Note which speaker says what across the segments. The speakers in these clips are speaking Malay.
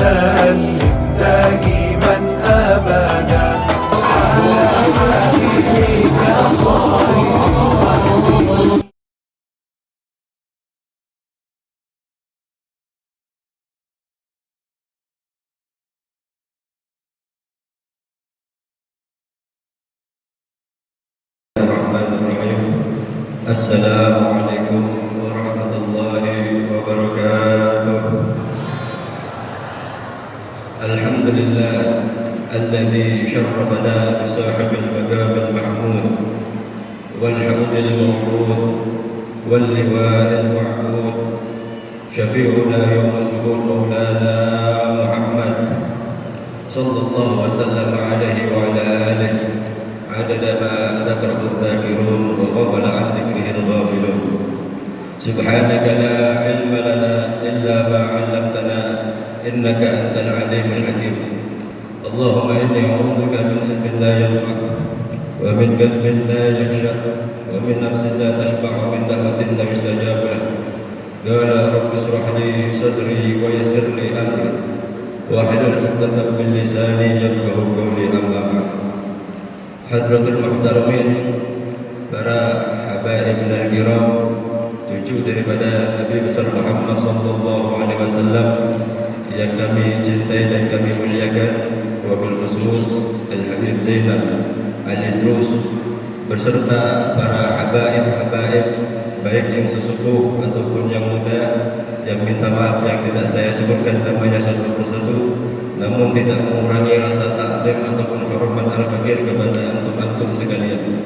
Speaker 1: وسلم دائما أبدا على حبيبك خير.
Speaker 2: Assalamualaikum warahmatullahi wabarakatuh. Alhamdulillah alladzi syarrafana bi sahibil maqam al-mahmud wal hamdil mawrud wal liwa'il ma'qud syafi'una yawma shuhud maulana Muhammad sallallahu wasallam alaihi wa ala alihi adada ma dzakarahu dzakirun wa ghafala an dzikrihi al-ghafilun. Subhanaka la ilma lana illa ma 'allamtana innaka antal alimul hakim. Allahumma inni a'udzubika min ilmin la yanfa' wa min qalbin la yakhsha wa min nafsin la tashba' wa min da'watin la yustajabu lah. Qala rabbi ishrah li sadri wa yassir li amri wa hlul 'uqdatam min lisani yafqahu qawli. Amma ba'd. Hadratul Muhtaramin, para habaib dan kiram, cucu daripada Nabi besar Muhammad sallallahu alaihi wasallam yang kami cintai dan kami muliakan, wabil khusus Al-Habib Zainal Al-Idrus beserta para habaib-habaib baik yang sesepuh ataupun yang muda, yang minta maaf yang tidak saya sebutkan namanya satu persatu, namun tidak mengurangi rasa takzim ataupun hormat al-fakir kepada antum-antum sekalian.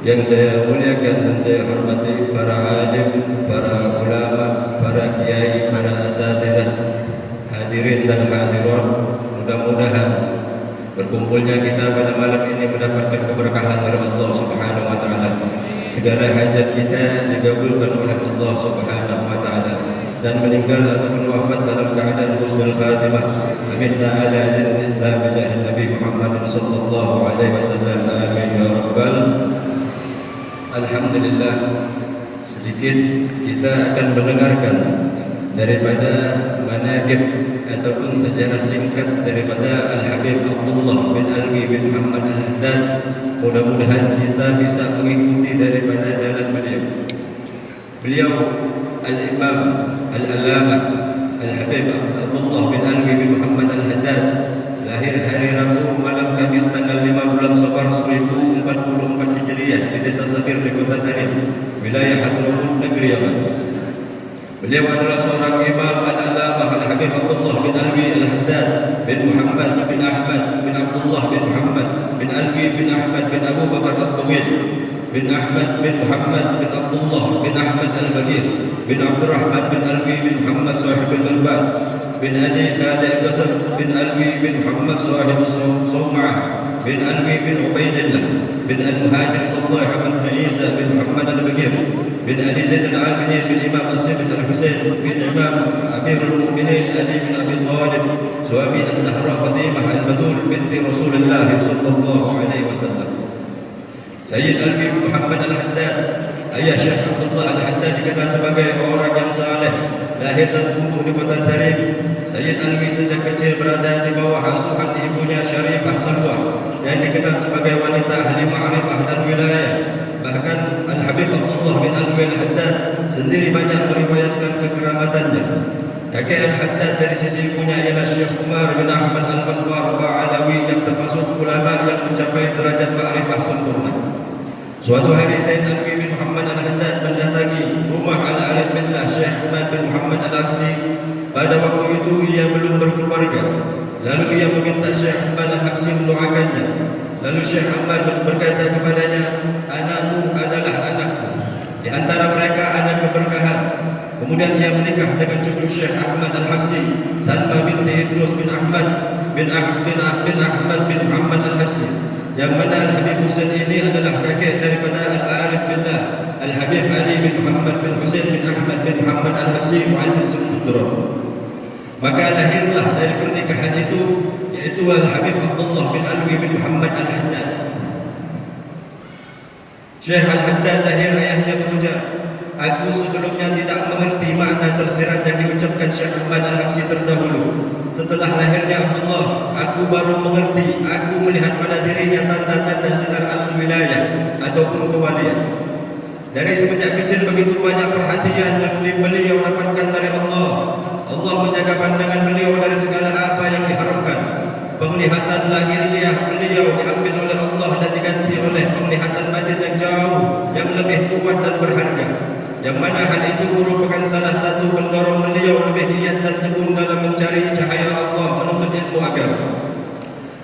Speaker 2: Yang saya muliakan dan saya hormati para alim, para ulama, para kiai, para asatidzah, hadirin dan hadirat, mudah-mudahan berkumpulnya kita pada malam ini mendapatkan keberkahan dari Allah Subhanahu wa taala. Segala hajat kita dikabulkan oleh Allah Subhanahu wa taala, dan meninggal ataupun wafat dalam keadaan husnul khatimah. Aminna ala dinil Islam jahin Nabi Muhammad sallallahu alaihi wasallam. Amin ya rabbal. Alhamdulillah, sedikit kita akan mendengarkan daripada manaqib ataupun sejarah singkat daripada Al-Habib Abdullah bin Alwi bin Muhammad Al-Haddad. Mudah-mudahan kita bisa mengikuti daripada jalan beliau. Beliau Al-Imam Al-Allamah Al-Habib Abdullah bin Alwi bin Muhammad Al-Haddad lahir hari Rabu malam Kamis tanggal 5 bulan Safar 1044 Hijriah di Desa Sabir di Kota Tarim, wilayah Hadramut, negeri Yaman. Beliau adalah seorang imam Al-Allamah Al-Habib Abdullah bin Alwi Al-Haddad bin Muhammad bin Ahmad bin Abdullah bin Muhammad bin Alwi bin Ahmad bin Abu Bakar At-Tawil bin Ahmad bin Muhammad bin Abdullah bin Ahmad Al-Faqih bin Abdurrahman bin Alwi bin Muhammad sahib al-Balbad bin Ali Khalid Qasr bin Alwi bin Muhammad sahib Sawma'ah bin Alwi bin Ubaidillah bin Al-Muhajir Allah Ahmad bin Isa bin Muhammad Al-Baqir bin Ali Zain Al-Abidin bin Imam As-Siddiq Al-Husain bin Imam Amirul Mu'minin Ali bin Abi Thalib suami Al-Zahra Fatimah Al-Batul binti Rasulullah sallallahu alaihi wasallam. Sayyid Alwi bin Muhammad Al-Haddad, ayah Syekh Abdullah Al-Haddad, dikenal sebagai orang yang saleh, lahir dan tumbuh di Kota Tarim. Sayyid Alwi sejak kecil berada di bawah asuhan ibunya Syarifah Salwa yang dikenal sebagai wanita ahli ma'rifah dan wilayah. Bahkan Al-Habib Abdullah bin Alwi Al-Haddad sendiri banyak meriwayatkan kekeramatannya. Kakek Al-Haddad dari sisi ibunya ialah Syekh Umar bin Ahmad Al-Manfar Ba'alawi yang termasuk ulama yang mencapai derajat ma'rifah sempurna. Suatu hari Sayyid Alwi bin Muhammad Al-Haddad mendatangi rumah Al-Arif Billah Syekh Ahmad bin Muhammad Al-Aksi. Pada waktu itu ia belum berkeluarga. Lalu ia meminta Syekh Ahmad Al-Aksi mendoakannya. Lalu Syekh Ahmad berkata kepadanya, "Anakmu adalah anakku. Di antara mereka ada keberkahan." Kemudian ia menikah dengan cucu Syekh Ahmad Al-Habsi, Salma binti Idrus bin Ahmad bin Ahmad bin Muhammad Al-Habsi, yang mana Al-Habib Husain ini adalah kakek daripada Al-Arif Billah Al-Habib Ali bin Muhammad bin Husain bin Ahmad bin Muhammad Al-Habsi Mu'allim Sumudron. Maka lahirlah dari pernikahan itu, yaitu Al-Habib Abdullah bin Alwi bin Muhammad Al-Haddad. Syekh Al-Haddad lahir ayahnya berujar, Aku sebelumnya tidak mengerti makna tersirat yang diucapkan Syekh Ahmad Al-Habsyi terdahulu. Setelah lahirnya Abdullah, aku baru mengerti. Aku melihat pada dirinya tanda-tanda sinar al-wilayah ataupun kewalian. Dari semenjak kecil begitu banyak perhatian yang beliau dapatkan dari Allah. Allah menjaga pandangan beliau dari segala apa yang diharamkan. Penglihatan lahiriah beliau diambil oleh Allah dan diganti oleh penglihatan batin yang jauh, yang lebih kuat dan berharga, yang mana hal itu merupakan salah satu pendorong beliau lebih giat dan tekun dalam mencari cahaya Allah menuntut ilmu agama.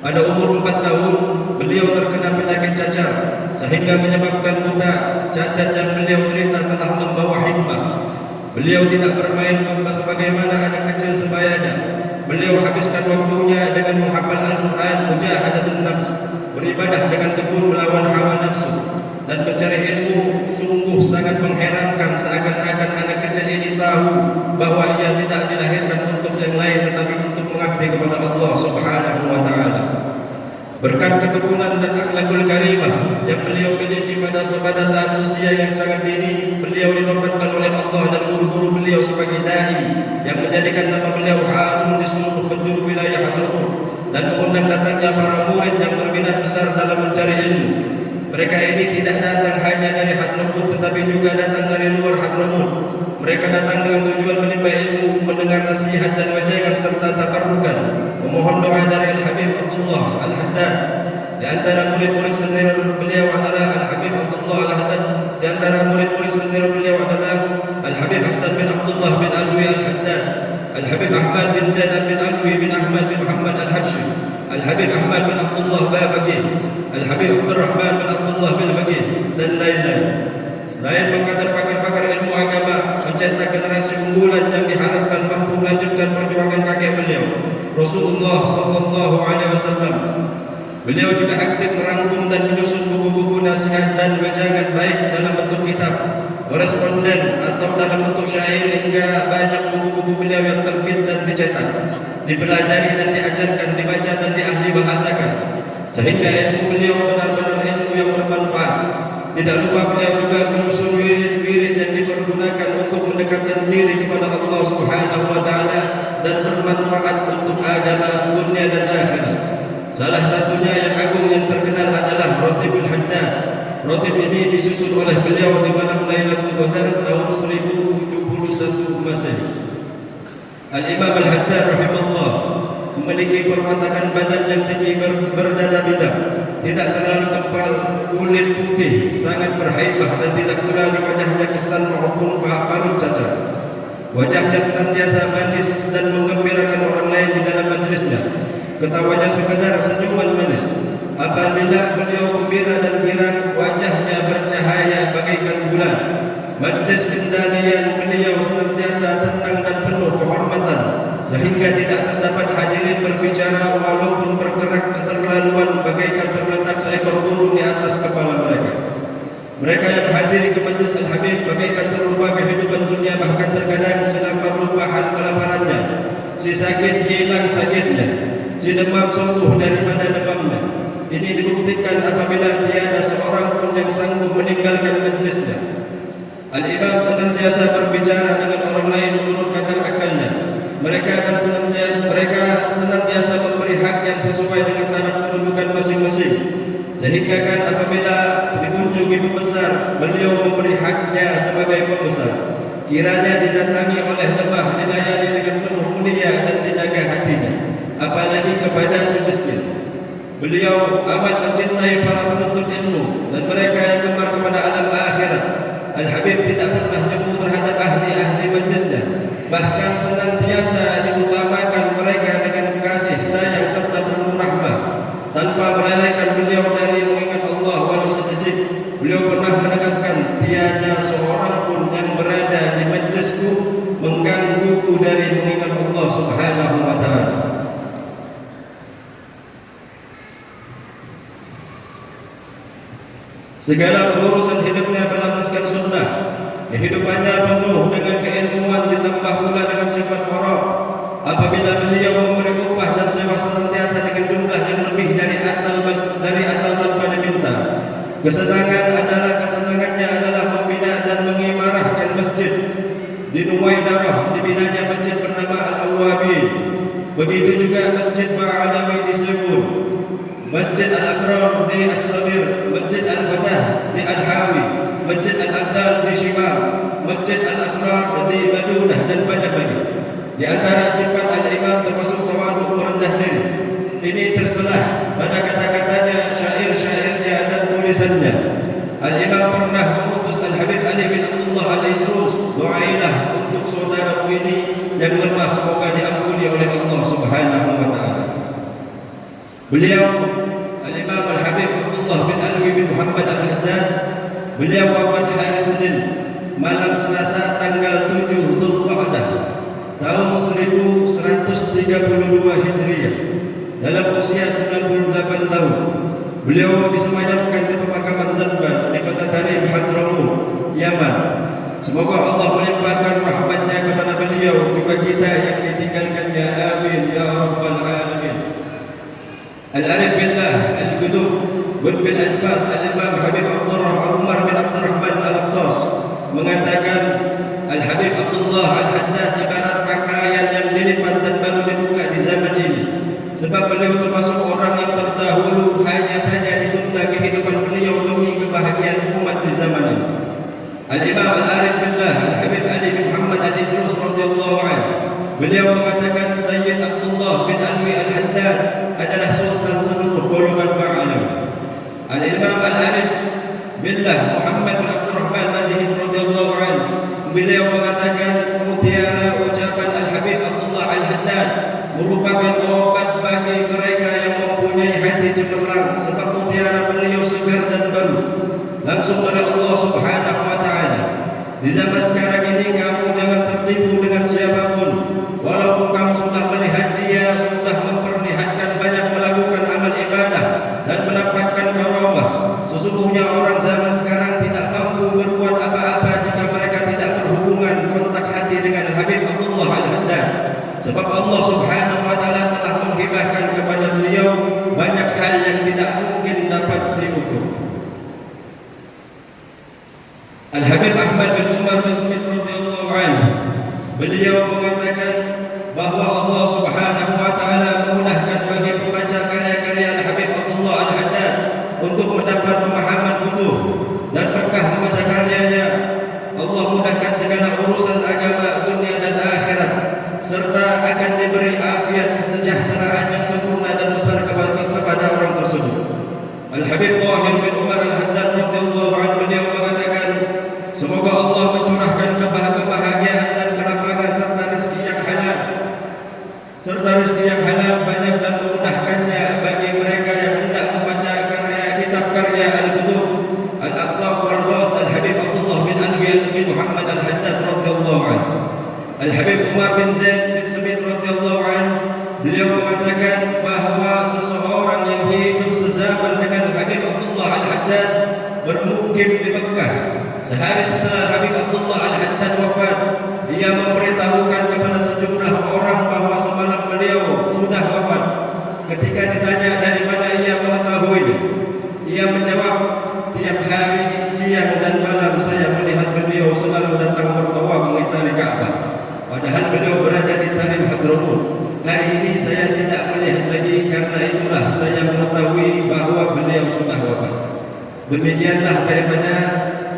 Speaker 2: Pada umur 4 tahun, beliau terkena penyakit cacar sehingga menyebabkan buta. Cacat yang beliau derita telah membawa hikmah. Beliau tidak bermain bebas sebagaimana anak kecil sebayanya. Beliau habiskan waktunya dengan menghafal Al-Quran, mujahadatun nafs, beribadah dengan tekun melawan hawa nafsu, dan mencari ilmu. Sungguh sangat mengherankan, seakan-akan anak kecil ini tahu bahwa ia tidak dilahirkan untuk yang lain tetapi untuk mengabdi kepada Allah Subhanahu wa ta'ala. Berkat ketekunan dan akhlakul karimah yang beliau miliki pada saat usia yang sangat dini, beliau dinobatkan oleh Allah dan guru-guru beliau sebagai dai yang menjadikan nama beliau harum di seluruh penjuru wilayah Hadramaut dan mengundang datangnya para murid yang berminat besar dalam mencari ilmu. Mereka ini tidak datang hanya dari Hadramaut tetapi juga datang dari luar Hadramaut. Mereka datang dengan tujuan menimba ilmu, mendengar nasihat dan wajangan serta tabarrukan, memohon doa dari Al-Habib Abdullah Al-Haddad. Di antara murid-murid senior beliau adalah Al-Habib Abdullah Al-Haddad. Di antara murid-murid senior beliau adalah Al-Habib Hasan bin Abdullah bin Alwi Al-Haddad, Al-Habib Ahmad bin Zainal bin Alwi bin Ahmad bin Muhammad Al-Habsyi, Al-Habib Ahmad bin Abdullah Bafaqih, Al-Habib Abdul Rahman bin Abdullah bin Faqih, dan lain-lain. Selain mengkader pakar-pakar ilmu agama, mencetak generasi unggulan yang diharapkan mampu melanjutkan perjuangan kakek beliau, Rasulullah sallallahu alaihi wasallam. Beliau juga aktif merangkum dan menyusun buku-buku nasihat dan wejangan baik dalam bentuk kitab, koresponden atau dalam bentuk syair, hingga banyak buku-buku beliau yang terbit dan dicetak, dipelajari dan diajarkan, dibaca dan diahli bahasakan, sehingga ilmu beliau benar-benar ilmu yang bermanfaat. Tidak lupa beliau juga menyusun wirid-wirid yang dipergunakan untuk mendekatkan diri kepada Allah Subhanahu wa ta'ala dan bermanfaat untuk agama, dunia dan akhirat. Salah satunya yang agung yang terkenal adalah Ratibul Haddad. Ratib ini disusun oleh beliau di malam Lailatul Qadar tahun 1071 Masehi. Al-Imam Al-Haddad rahimahullah memiliki perwatakan badan yang tinggi berdada bidang, tidak terlalu kempal, kulit putih, sangat berhaibah, dan tidak pula di wajahnya kesan maupun parut cacat. Wajahnya senantiasa manis dan menggembirakan orang lain di dalam majlisnya. Ketawanya sekedar senyuman manis. Apabila beliau gembira dan girang, wajahnya bercahaya bagaikan bulan. Majlis kendalian beliau senantiasa tenang dan penuh kehormatan, sehingga tidak terdapat hadirin berbicara walaupun bergerak keterlaluan bagaikan terletak seekor burung di atas kepala mereka. Mereka yang hadiri ke majlis Al-Habib bagaikan terlupa kehidupan dunia, bahkan terkadang selapar lupa hal kelaparannya. Si sakit hilang sakitnya, si demam sembuh daripada demamnya. Ini dibuktikan apabila tiada seorang pun yang sanggup meninggalkan majlisnya. Al-Imam senantiasa berbicara dengan orang lain menurut kadar akalnya. Mereka senantiasa memberi hak yang sesuai dengan taraf kedudukan masing-masing. Sehingga kan apabila dikunjungi pembesar, beliau memberi haknya sebagai pembesar. Kiranya didatangi oleh lemah, dilayani dengan penuh mulia dan dijaga hatinya, apalagi kepada si miskin. Beliau amat mencintai para penuntut ilmu dan mereka yang gemar kepada alam akhirat. Al-Habib tidak pernah jemu terhadap ahli-ahli majlisnya, bahkan senantiasa diutamakan mereka dengan kasih sayang serta penuh rahmah. Tanpa melalaikan beliau dari mengingat Allah walau sedetik, beliau pernah menegaskan, tiada seorang pun yang berada di majlisku menggangguku dari mengingat Allah Subhanahu wa ta'ala. Segala urusan hidupnya berlandaskan sunnah. Kehidupannya penuh dengan keilmuan ditambah pula dengan sifat wara. Apabila beliau memberi upah dan sewa senantiasa dengan jumlah yang lebih dari asal tanpa diminta. Kesenangannya adalah membina dan mengimarahkan Masjid Al-Abdal di Shimar, Masjid Al-Asrar di Madinah dan banyak lagi. Di antara sifat Al-Imam termasuk tawaduk, merendah diri. Ini terselah pada kata-katanya, syair-syairnya dan tulisannya. Al-Imam pernah mengutus Al-Habib Ali bin Abdullah Al-Idrus, doailah untuk saudaramu ini yang lemah, semoga diampuni oleh Allah Subhanahu wa taala. Beliau Al-Imam Al-Habib Abdullah bin Alwi bin Muhammad Al-Haddad, beliau wafat hari Senin malam Selasa tanggal 7 Dzulqa'dah tahun 1132 Hijriah dalam usia 98 tahun. Beliau disemayamkan di pemakaman Zanban di kota Tarim, Hadramaut, Yaman. Semoga Allah melimpahkan rahmatnya kepada beliau juga kita yang ditinggalkannya. Amin ya rabbal alamin. Al-Arif billah Al-Qudub bil Anfas Al-Imam Habib Abdurrahman Umar bin Abdurrahman Al-Attas mengatakan, Al-Habib Abdullah Al-Haddad ibarat pakaian yang dilipat dan baru dibuka di zaman ini. Sebab beliau termasuk orang yang terdahulu, hanya saja ditunda kehidupan beliau demi kebahagiaan umat di zaman ini. Al-Imam Al-Arif billah Al-Habib Ali bin Muhammad Al-Idrus radhiyallahu anhu, beliau mengatakan Sayyid Abdullah bin Alwi Al-Haddad adalah sultan seluruh golongan ba'alam. Al-Imam Al-Arif billah Muhammad bin Abdurrahman Madini radhiyallahu anhu, beliau mengatakan mutiara ucapan Al-Habib Abdullah Al-Haddad merupakan obat bagi mereka yang mempunyai hati cemerlang, sebab mutiara beliau segar dan baru langsung dari Allah Subhanahu wa taala. Di zaman sekarang ini kamu jangan tertipu dengan siapapun, walaupun kamu sudah melihat dia sudah memperlihatkan banyak melakukan amal ibadah dan menampakkan karamah. Sesungguhnya orang zaman sekarang tidak mampu berbuat apa-apa jika mereka tidak berhubungan kontak hati dengan Habib Abdullah Al-Haddad. Sebab Allah Subhanahu wa taala telah menghibahkan kepada beliau banyak hal yang tidak mungkin dapat diukur. Al-Habib Ahmad bin Umar bin Smith radhiyallahu anhu, beliau mengatakan bahwa Allah Subhanahu wa taala memudahkan bagi pembaca karya-karya Al-Habib Abdullah Al-Haddad untuk mendapat pemahaman futuh dan berkah membaca karyanya. Allah mudahkan segala urusan agama, dunia dan akhirat, serta akan diberi afiat kesejahteraan yang sempurna dan besar kepada orang tersebut. Al-Habib Tahir bin Umar Al-Haddad radhiyallahu anhu, beliau mengatakan, semoga Allah mencurahkan kebahagiaan dan kelapangan serta rezeki yang halal banyak dan memudahkannya bagi mereka yang hendak membaca kitab karya Al-Qudub Al-Aqtab wal-Ghas Al-Habib Abdullah bin Alwi bin Muhammad Al-Haddad radhiyallahu anhu. Al-Habib Umar bin Zaid bin Smith radhiyallahu anhu, beliau mengatakan bahwa seseorang yang hidup sezaman dengan Habib Abdullah Al-Haddad bermukim di Mekah. Sehari setelah Habib Abdullah Al-Haddad wafat, dia memberitahukan kepada sejumlah orang bahwa semalam beliau sudah wafat. Ketika ditanya dari mana ia mengetahuinya, ia menjawab, tiap hari siang dan malam saya melihat beliau selalu datang bertawaf mengitari Ka'bah. Padahal beliau berada di Tarim, Hadramaut. Hari ini saya tidak melihat lagi, karena itulah saya mengetahui bahwa beliau sudah wafat. Demikianlah daripada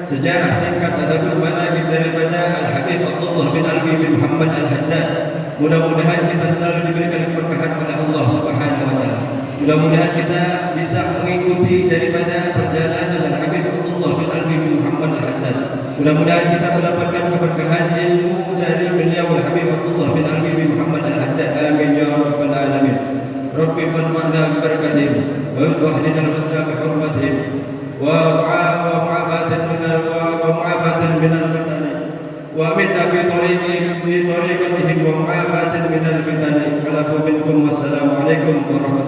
Speaker 2: sejarah singkat adabul manaqib daripada Al-Habib Abdullah bin Alwi bin Muhammad Al-Haddad. Mudah-mudahan kita selalu diberikan keberkahan oleh Allah Subhanahu wa taala. Mudah-mudahan kita bisa mengikuti daripada perjalanan Al-Habib Abdullah bin Alwi bin Muhammad Al-Haddad. Mudah-mudahan kita mendapatkan keberkahan ilmu dari beliau Al-Habib Abdullah bin Alwi bin Muhammad Al-Haddad. Amin ya rabbal alamin. Rabbi fanfa'na bi barakatihim wa wahdina al-husna bi hurmatihim wa mu'afatin min al-fitani wa amitna fi tariqatihim wa mu'afatin min al-fitani. Wassalamu alaikum warahmatullahi wabarakatuh.